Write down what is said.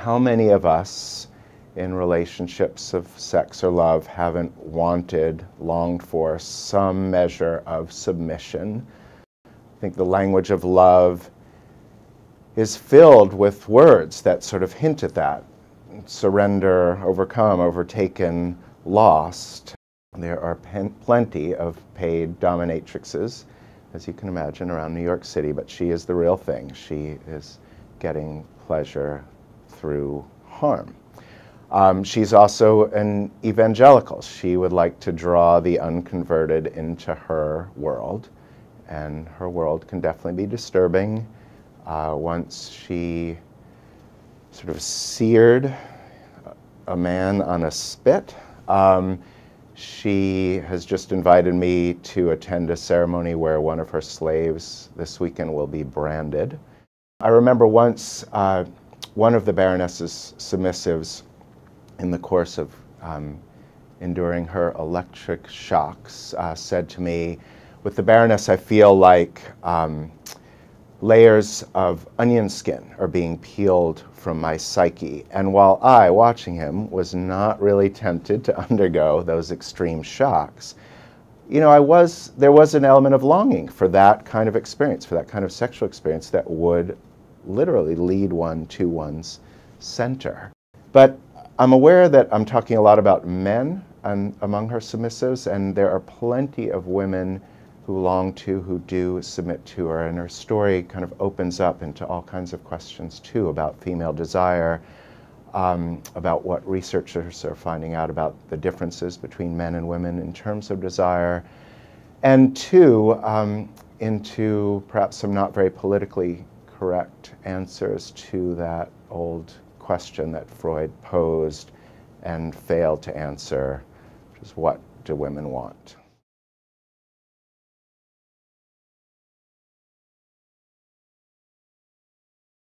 How many of us in relationships of sex or love haven't wanted, longed for some measure of submission? I think the language of love is filled with words that sort of hint at that. Surrender, overcome, overtaken, lost. There are plenty of paid dominatrixes, as you can imagine, around New York City, but she is the real thing. She is getting pleasure through harm. She's also an evangelical. She would like to draw the unconverted into her world, and her world can definitely be disturbing. Once she sort of seared a man on a spit. She has just invited me to attend a ceremony where one of her slaves this weekend will be branded. I remember once one of the Baroness's submissives, in the course of enduring her electric shocks, said to me, "With the Baroness, I feel like layers of onion skin are being peeled from my psyche." And while I, watching him, was not really tempted to undergo those extreme shocks, you know, there was an element of longing for that kind of experience, for that kind of sexual experience that would literally lead one to one's center. But I'm aware that I'm talking a lot about men among her submissives, and there are plenty of women who long to, who do submit to her, and her story kind of opens up into all kinds of questions too about female desire, about what researchers are finding out about the differences between men and women in terms of desire, and two, into perhaps some not very politically correct answers to that old question that Freud posed and failed to answer, which is, what do women want?